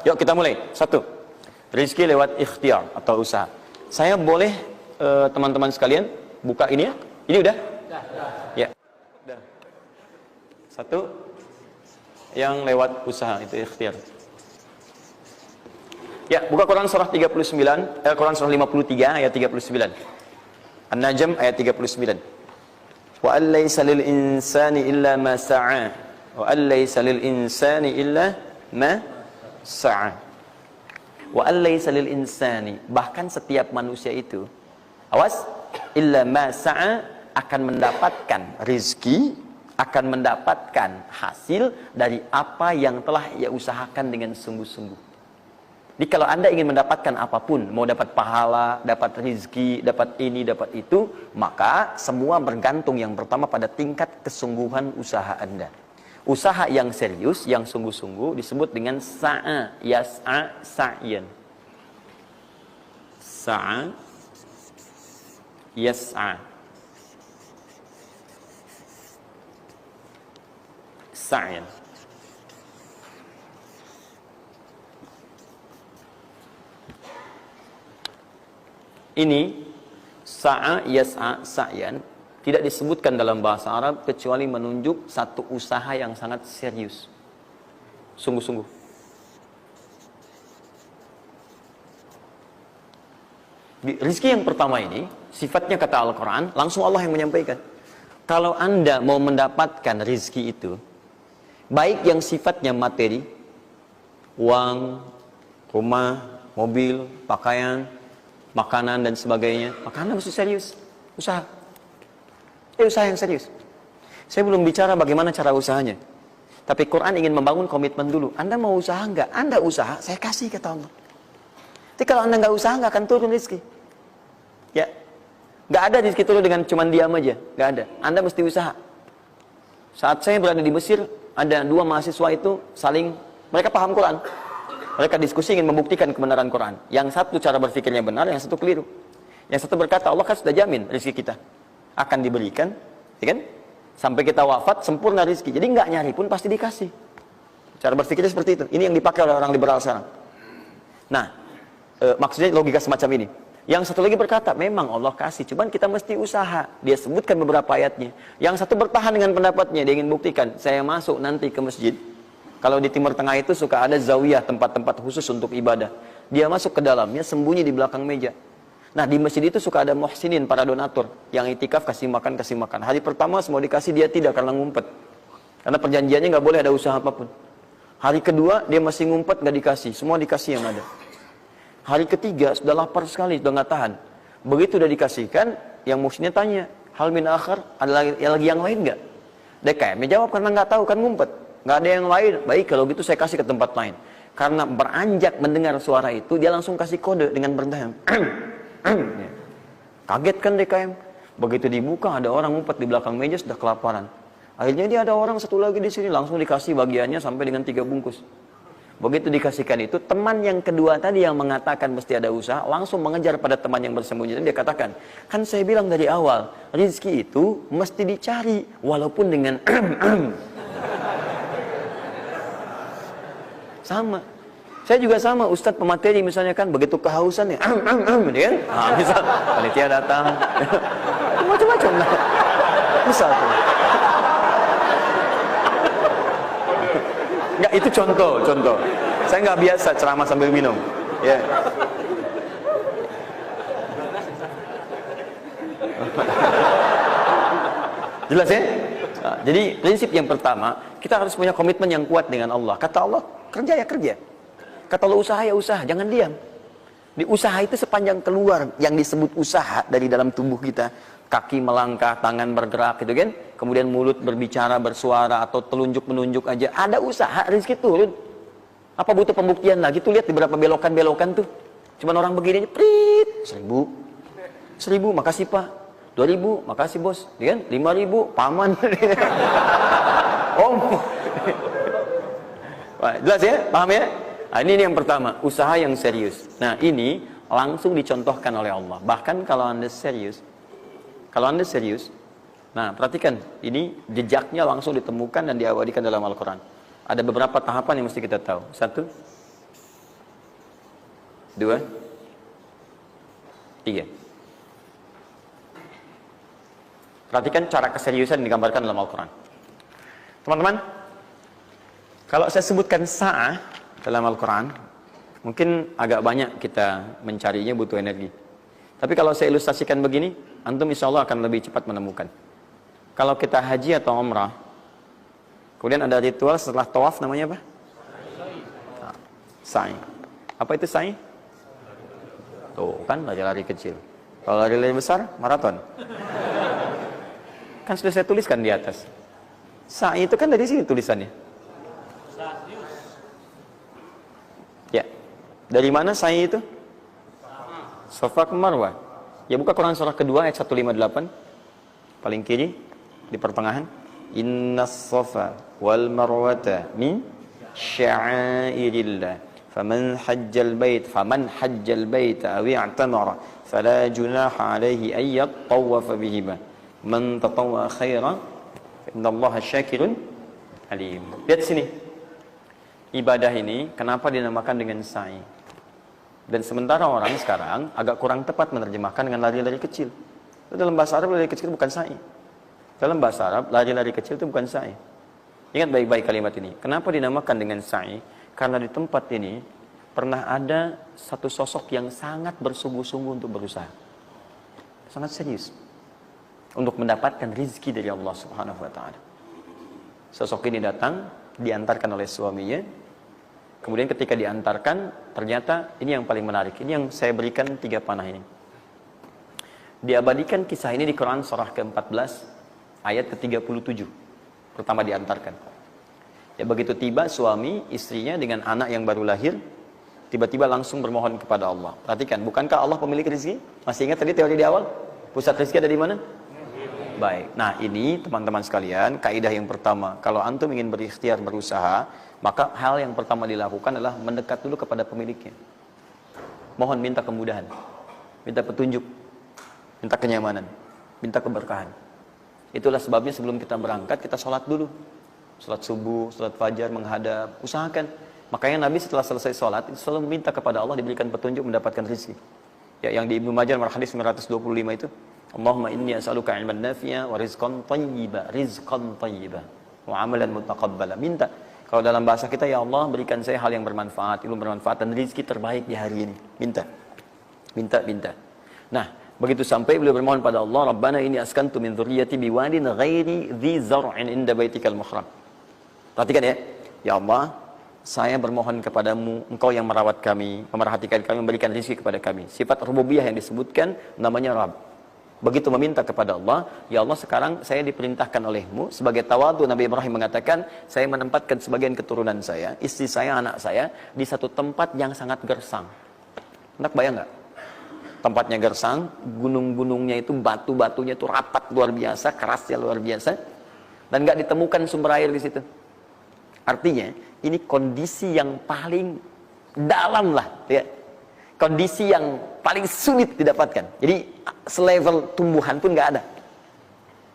Yuk kita mulai. Satu, rizki lewat ikhtiar atau usaha. Saya boleh teman-teman sekalian buka ini ya? Ini udah? Ya. Udah. Satu, yang lewat usaha itu ikhtiar. Ya, buka Quran surah 39, Quran surah 53 ayat 39. An-Najm ayat 39. Wa allaysa lil insani illa ma sa'a. Wa allaysa lil insani illa ma sa'a. Wa allaysa lil insani, bahkan setiap manusia itu, awas, illa ma sa'a, akan mendapatkan rizki, akan mendapatkan hasil dari apa yang telah ia usahakan dengan sungguh-sungguh. Jadi kalau Anda ingin mendapatkan apapun, mau dapat pahala, dapat rizki, dapat ini, dapat itu, maka semua bergantung yang pertama pada tingkat kesungguhan usaha Anda. Usaha yang serius, yang sungguh-sungguh disebut dengan sa'a, yas'a, sa'yan. Sa'a, yas'a, sa'yan. Ini sa'a, yas'a, sa'yan tidak disebutkan dalam bahasa Arab kecuali menunjuk satu usaha yang sangat serius, sungguh-sungguh. Rizki yang pertama ini sifatnya kata Al-Quran, langsung Allah yang menyampaikan. Kalau Anda mau mendapatkan rizki itu, baik yang sifatnya materi, uang, rumah, mobil, pakaian, makanan dan sebagainya, maka Anda mesti serius usaha. Usaha yang serius. Saya belum bicara bagaimana cara usahanya, tapi Quran ingin membangun komitmen dulu. Anda mau usaha enggak? Anda usaha, saya kasih kata Allah. Tapi kalau Anda enggak usaha, enggak akan turun rezeki. Ya, enggak ada rezeki turun dengan cuman diam aja, enggak ada. Anda mesti usaha. Saat saya berada di Mesir, ada dua mahasiswa itu saling, mereka paham Quran. Mereka diskusi ingin membuktikan kebenaran Quran. Yang satu cara berpikirnya benar, yang satu keliru. Yang satu berkata, Allah kan sudah jamin rezeki kita akan diberikan, ya kan? Sampai kita wafat sempurna rezeki. Jadi nggak nyari pun pasti dikasih. Cara berpikirnya seperti itu. Ini yang dipakai oleh orang liberal sekarang. Nah, maksudnya logika semacam ini. Yang satu lagi berkata, memang Allah kasih, cuman kita mesti usaha. Dia sebutkan beberapa ayatnya. Yang satu bertahan dengan pendapatnya, dia ingin buktikan, saya masuk nanti ke masjid. Kalau di Timur Tengah itu suka ada zawiyah, tempat-tempat khusus untuk ibadah. Dia masuk ke dalamnya, sembunyi di belakang meja. Nah, di masjid itu suka ada muhsinin, para donatur, yang itikaf kasih makan, kasih makan. Hari pertama semua dikasih, dia tidak, karena ngumpet. Karena perjanjiannya nggak boleh ada usaha apapun. Hari kedua, dia masih ngumpet, nggak dikasih. Semua dikasih yang ada. Hari ketiga, sudah lapar sekali, sudah nggak tahan. Begitu udah dikasihkan, yang muhsinnya tanya, hal min akhar, ada lagi yang lain nggak? DKM jawab, karena nggak tahu, kan ngumpet. Nggak ada yang lain. Baik, kalau gitu saya kasih ke tempat lain. Karena beranjak mendengar suara itu, dia langsung kasih kode dengan berdahan. Kaget kan DKM. Begitu dibuka, ada orang ngumpet di belakang meja, sudah kelaparan. Akhirnya dia ada orang satu lagi di sini, langsung dikasih bagiannya sampai dengan 3 bungkus. Begitu dikasihkan itu, teman yang kedua tadi yang mengatakan mesti ada usaha, langsung mengejar pada teman yang bersembunyi. Dan dia katakan, kan saya bilang dari awal, rezeki itu mesti dicari, walaupun dengan sama. Saya juga sama, Ustadz pemateri misalnya kan, begitu kehausan ya, kan? Nah, misal, panitia datang, macam-macam lah. Misal tuh. Enggak, itu contoh. Saya nggak biasa ceramah sambil minum. Ya. Jelas ya? Nah, jadi prinsip yang pertama, kita harus punya komitmen yang kuat dengan Allah. Kata Allah, kerja ya kerja. Kata Allah, usaha ya usaha, jangan diam. Di usaha itu sepanjang keluar yang disebut usaha dari dalam tubuh kita, kaki melangkah, tangan bergerak gitu kan, kemudian mulut berbicara, bersuara, atau telunjuk menunjuk aja, ada usaha, rezeki turun. Apa butuh pembuktian lagi? Tuh lihat di beberapa belokan-belokan tuh, cuman orang begini aja, prit, 1000, makasih Pak, 2000, makasih bos, kan, 5000, paman. Om. Wah, jelas ya, paham ya? Nah, ini yang pertama, usaha yang serius. Nah, ini langsung dicontohkan oleh Allah. Bahkan kalau Anda serius, nah perhatikan, ini jejaknya langsung ditemukan dan diabadikan dalam Al-Quran. Ada beberapa tahapan yang mesti kita tahu. Satu, 2, 3. Perhatikan cara keseriusan yang digambarkan dalam Al-Quran. Teman-teman, kalau saya sebutkan sa'ah dalam Al-Quran, mungkin agak banyak kita mencarinya, butuh energi. Tapi kalau saya ilustrasikan begini, antum insya Allah akan lebih cepat menemukan. Kalau kita haji atau umrah, kemudian ada ritual setelah tawaf, namanya apa? Sa'i. Apa itu sa'i? Tuh kan, lari-lari kecil. Kalau lari-lari besar, maraton. Kan sudah saya tuliskan di atas. Sa'i itu kan dari sini tulisannya. Ya. Dari mana sa'i itu? Safa ke Marwah. Ya, buka Quran surah kedua ayat 158. Paling kiri di pertengahan. Innas safa wal marwata min sya'airillah. Faman hajjal bait aw i'tamara fala junaha alaihi ay yatawafa bihima. Man tatawwa khairan fa innallaha syakirun alim. Lihat sini. Ibadah ini kenapa dinamakan dengan sa'i? Dan sementara orang sekarang agak kurang tepat menerjemahkan dengan lari-lari kecil. Dalam bahasa Arab lari kecil bukan sa'i. Dalam bahasa Arab lari-lari kecil itu bukan sa'i. Ingat baik-baik kalimat ini. Kenapa dinamakan dengan sa'i? Karena di tempat ini pernah ada satu sosok yang sangat bersungguh-sungguh untuk berusaha. Sangat serius. Untuk mendapatkan rizki dari Allah Subhanahu wa ta'ala. Sosok ini datang, diantarkan oleh suaminya. Kemudian ketika diantarkan, ternyata ini yang paling menarik. Ini yang saya berikan 3 panah ini. Diabadikan kisah ini di Quran surah ke-14 ayat ke-37. Pertama diantarkan. Ya, begitu tiba suami, istrinya dengan anak yang baru lahir, tiba-tiba langsung bermohon kepada Allah. Perhatikan, bukankah Allah pemilik rezeki? Masih ingat tadi teori di awal? Pusat rezeki ada di mana? Baik. Nah, ini teman-teman sekalian, kaidah yang pertama. Kalau antum ingin berikhtiar berusaha, maka hal yang pertama dilakukan adalah mendekat dulu kepada pemiliknya. Mohon minta kemudahan, minta petunjuk, minta kenyamanan, minta keberkahan. Itulah sebabnya sebelum kita berangkat, kita sholat dulu. Sholat subuh, sholat fajar, menghadap, usahakan. Makanya Nabi setelah selesai sholat, itu selalu meminta kepada Allah diberikan petunjuk mendapatkan rezeki. Ya, yang di Ibnu Majah nomor hadis 925 itu, Allahumma inni as'aluka ilman nafi'a wa rizqan thayyiba wa amalan mutaqabbala. Minta. Kalau dalam bahasa kita, ya Allah berikan saya hal yang bermanfaat, ilmu bermanfaat dan rezeki terbaik di hari ini. Minta. Minta. Nah, begitu sampai beliau bermohon pada Allah, Rabbana inni askantu min dzurriyyati biwadin ghairi dzi zar'in inda baitikal muhram. Perhatikan ya. Ya Allah, saya bermohon kepadamu, Engkau yang merawat kami, memerhatikan kami, memberikan rezeki kepada kami. Sifat rububiyah yang disebutkan namanya Rabb. Begitu meminta kepada Allah, ya Allah sekarang saya diperintahkan olehmu sebagai tawadu. Nabi Ibrahim mengatakan, saya menempatkan sebagian keturunan saya, istri saya, anak saya di satu tempat yang sangat gersang. Anda bayang nggak? Tempatnya gersang, gunung-gunungnya itu, batu-batunya itu rapat luar biasa, kerasnya luar biasa, dan nggak ditemukan sumber air di situ. Artinya ini kondisi yang paling dalam lah, ya. Kondisi yang paling sulit didapatkan. Jadi selevel tumbuhan pun nggak ada.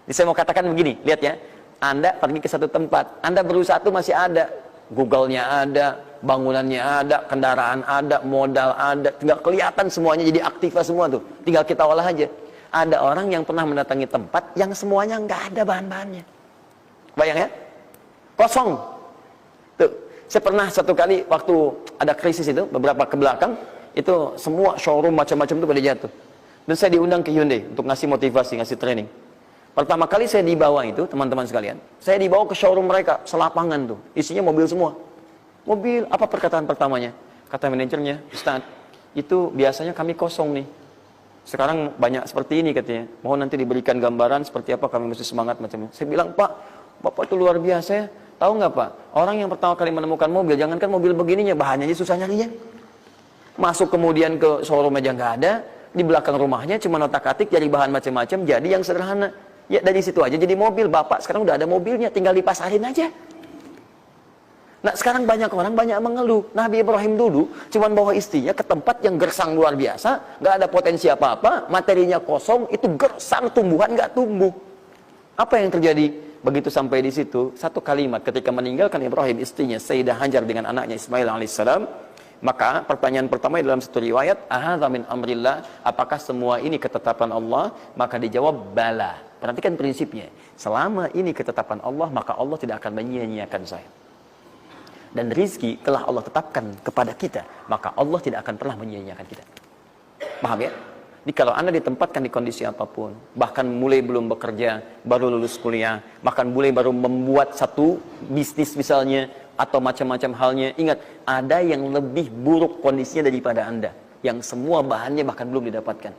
Jadi saya mau katakan begini, lihat ya. Anda pergi ke satu tempat, Anda berusaha tuh masih ada. Google-nya ada, bangunannya ada, kendaraan ada, modal ada. Tinggal kelihatan semuanya jadi aktiva semua tuh. Tinggal kita olah aja. Ada orang yang pernah mendatangi tempat yang semuanya nggak ada bahan-bahannya. Bayang ya? Kosong. Tuh, saya pernah satu kali waktu ada krisis itu, beberapa ke belakang, itu semua showroom macam-macam itu pada jatuh. Dan saya diundang ke Hyundai untuk ngasih motivasi, ngasih training. Pertama kali saya dibawa itu, teman-teman sekalian, saya dibawa ke showroom mereka, selapangan tuh, isinya mobil semua. Mobil, apa perkataan pertamanya? Kata manajernya, Ustaz, itu biasanya kami kosong nih. Sekarang banyak seperti ini katanya. Mohon nanti diberikan gambaran seperti apa kami mesti semangat macamnya. Saya bilang, Pak, Bapak itu luar biasa ya. Tahu nggak Pak, orang yang pertama kali menemukan mobil, jangankan mobil begininya, bahannya aja susah nyarinya. Masuk kemudian ke showroom aja nggak ada, di belakang rumahnya cuma otak-atik cari bahan macam-macam, jadi yang sederhana. Ya dari situ aja jadi mobil. Bapak sekarang udah ada mobilnya, tinggal dipasarin aja. Nah sekarang banyak orang banyak mengeluh. Nabi Ibrahim dulu cuma bawa istrinya ke tempat yang gersang luar biasa, nggak ada potensi apa-apa, materinya kosong, itu gersang, tumbuhan nggak tumbuh. Apa yang terjadi? Begitu sampai di situ, satu kalimat ketika meninggalkan Ibrahim istrinya Sayyidah Hajar dengan anaknya Ismail alaihissalam, Maka pertanyaan pertama dalam satu riwayat, ahadza min amrillah, apakah semua ini ketetapan Allah? Maka dijawab bala. Perhatikan prinsipnya. Selama ini ketetapan Allah, maka Allah tidak akan menyia-nyiakan saya. Dan rizki telah Allah tetapkan kepada kita, maka Allah tidak akan pernah menyia-nyiakan kita. Paham ya? Jadi kalau Anda ditempatkan di kondisi apapun, bahkan mulai belum bekerja, baru lulus kuliah, bahkan mulai baru membuat satu bisnis misalnya, atau macam-macam halnya, ingat, ada yang lebih buruk kondisinya daripada Anda, yang semua bahannya bahkan belum didapatkan.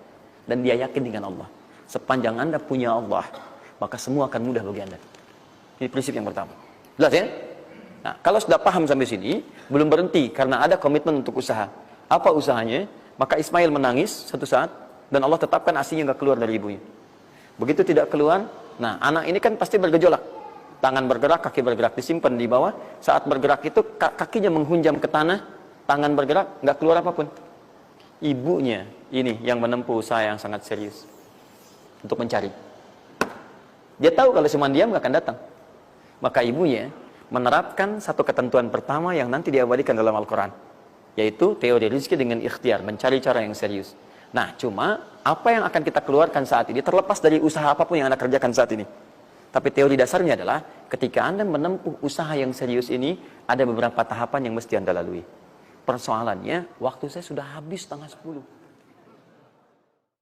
Dan dia yakin dengan Allah. Sepanjang Anda punya Allah, maka semua akan mudah bagi Anda. Ini prinsip yang pertama. Jelas ya? Nah, kalau sudah paham sampai sini, belum berhenti karena ada komitmen untuk usaha. Apa usahanya? Maka Ismail menangis satu saat, dan Allah tetapkan asinya nggak keluar dari ibunya. Begitu tidak keluar, nah anak ini kan pasti bergejolak. Tangan bergerak, kaki bergerak, disimpan di bawah. Saat bergerak itu kakinya menghunjam ke tanah, tangan bergerak, nggak keluar apapun. Ibunya ini yang menempuh usaha yang sangat serius untuk mencari. Dia tahu kalau cuma diam nggak akan datang. Maka ibunya menerapkan satu ketentuan pertama yang nanti diabadikan dalam Al-Quran, yaitu teori rezeki dengan ikhtiar, mencari cara yang serius. Nah, cuma apa yang akan kita keluarkan saat ini terlepas dari usaha apapun yang Anda kerjakan saat ini. Tapi teori dasarnya adalah ketika Anda menempuh usaha yang serius ini, ada beberapa tahapan yang mesti Anda lalui. Persoalannya, waktu saya sudah habis 9:30.